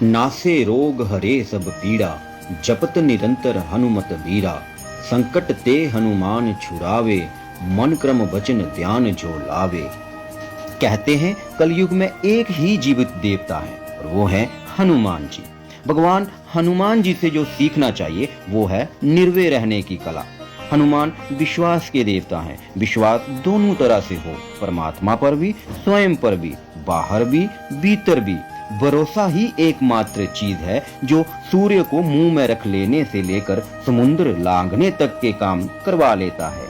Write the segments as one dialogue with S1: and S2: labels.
S1: नासे रोग हरे सब पीड़ा, जपत निरंतर हनुमत बीरा। संकट ते हनुमान छुड़ावे, मन क्रम वचन ध्यान जो लावे। कहते हैं कलयुग में एक ही जीवित देवता है और वो है हनुमान जी। भगवान हनुमान जी से जो सीखना चाहिए वो है निर्भय रहने की कला। हनुमान विश्वास के देवता हैं। विश्वास दोनों तरह से हो, परमात्मा पर भी, स्वयं पर भी, बाहर भी, भीतर भी। भरोसा ही एकमात्र चीज है जो सूर्य को मुंह में रख लेने से लेकर समुद्र लांघने तक के काम करवा लेता है।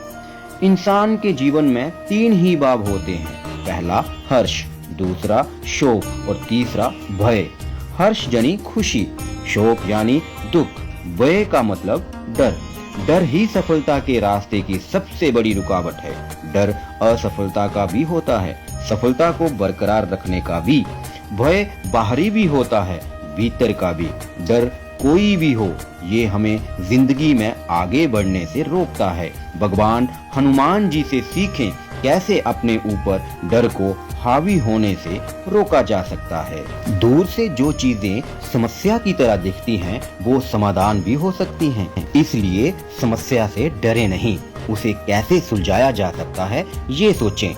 S1: इंसान के जीवन में तीन ही भाव होते हैं, पहला हर्ष, दूसरा शोक और तीसरा भय। हर्ष यानी खुशी, शोक यानी दुख, भय का मतलब डर। डर ही सफलता के रास्ते की सबसे बड़ी रुकावट है। डर असफलता का भी होता है, सफलता को बरकरार रखने का भी। भय बाहरी भी होता है, भीतर का भी। डर कोई भी हो, ये हमें जिंदगी में आगे बढ़ने से रोकता है। भगवान हनुमान जी से सीखें कैसे अपने ऊपर डर को हावी होने से रोका जा सकता है। दूर से जो चीजें समस्या की तरह दिखती हैं, वो समाधान भी हो सकती हैं। इसलिए समस्या से डरे नहीं, उसे कैसे सुलझाया जा सकता है ये सोचें।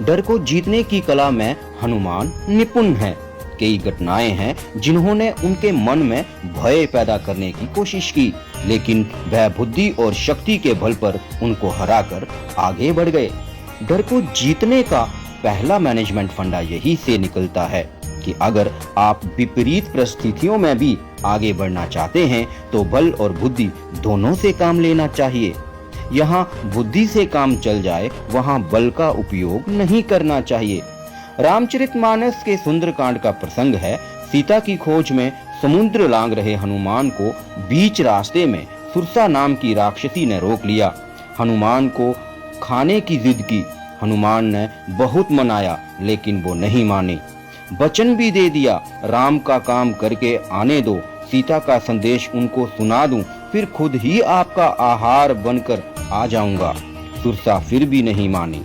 S1: डर को जीतने की कला में हनुमान निपुण हैं। कई घटनाएं हैं जिन्होंने उनके मन में भय पैदा करने की कोशिश की, लेकिन वह बुद्धि और शक्ति के बल पर उनको हराकर आगे बढ़ गए। डर को जीतने का पहला मैनेजमेंट फंडा यही से निकलता है कि अगर आप विपरीत परिस्थितियों में भी आगे बढ़ना चाहते हैं तो बल और बुद्धि दोनों से काम लेना चाहिए। यहाँ बुद्धि से काम चल जाए, वहाँ बल का उपयोग नहीं करना चाहिए। रामचरितमानस के सुंदरकांड का प्रसंग है। सीता की खोज में समुद्र लांघ रहे हनुमान को बीच रास्ते में सुरसा नाम की राक्षसी ने रोक लिया। हनुमान को खाने की जिद की। हनुमान ने बहुत मनाया लेकिन वो नहीं माने। वचन भी दे दिया, राम का काम करके आने दो, सीता का संदेश उनको सुना दूं, फिर खुद ही आपका आहार बनकर आ जाऊंगा। सुरसा फिर भी नहीं मानी।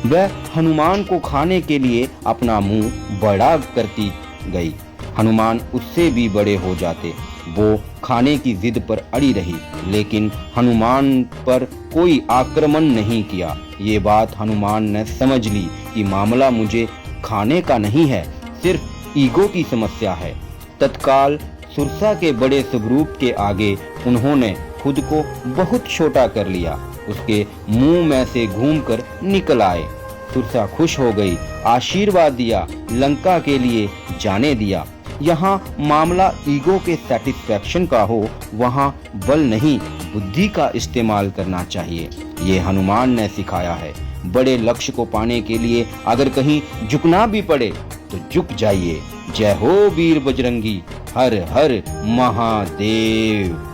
S1: वह हनुमान को खाने के लिए अपना मुंह बड़ा करती गई। हनुमान उससे भी बड़े हो जाते। वो खाने की जिद पर अड़ी रही, लेकिन हनुमान पर कोई आक्रमण नहीं किया। ये बात हनुमान ने समझ ली कि मामला मुझे खाने का नहीं है, सिर्फ ईगो की समस्या है। तत्काल सुरसा के बड़े स्वरूप के आगे उन्होंने खुद को बहुत छोटा कर लिया। उसके मुंह में से घूमकर निकल आए। सुरसा खुश हो गई, आशीर्वाद दिया, लंका के लिए जाने दिया। यहाँ मामला ईगो के सेटिस्फैक्शन का हो, वहाँ बल नहीं बुद्धि का इस्तेमाल करना चाहिए। ये हनुमान ने सिखाया है। बड़े लक्ष्य को पाने के लिए अगर कहीं झुकना भी पड़े तो झुक जाइए। जय हो वीर बजरंगी, हर हर महादेव।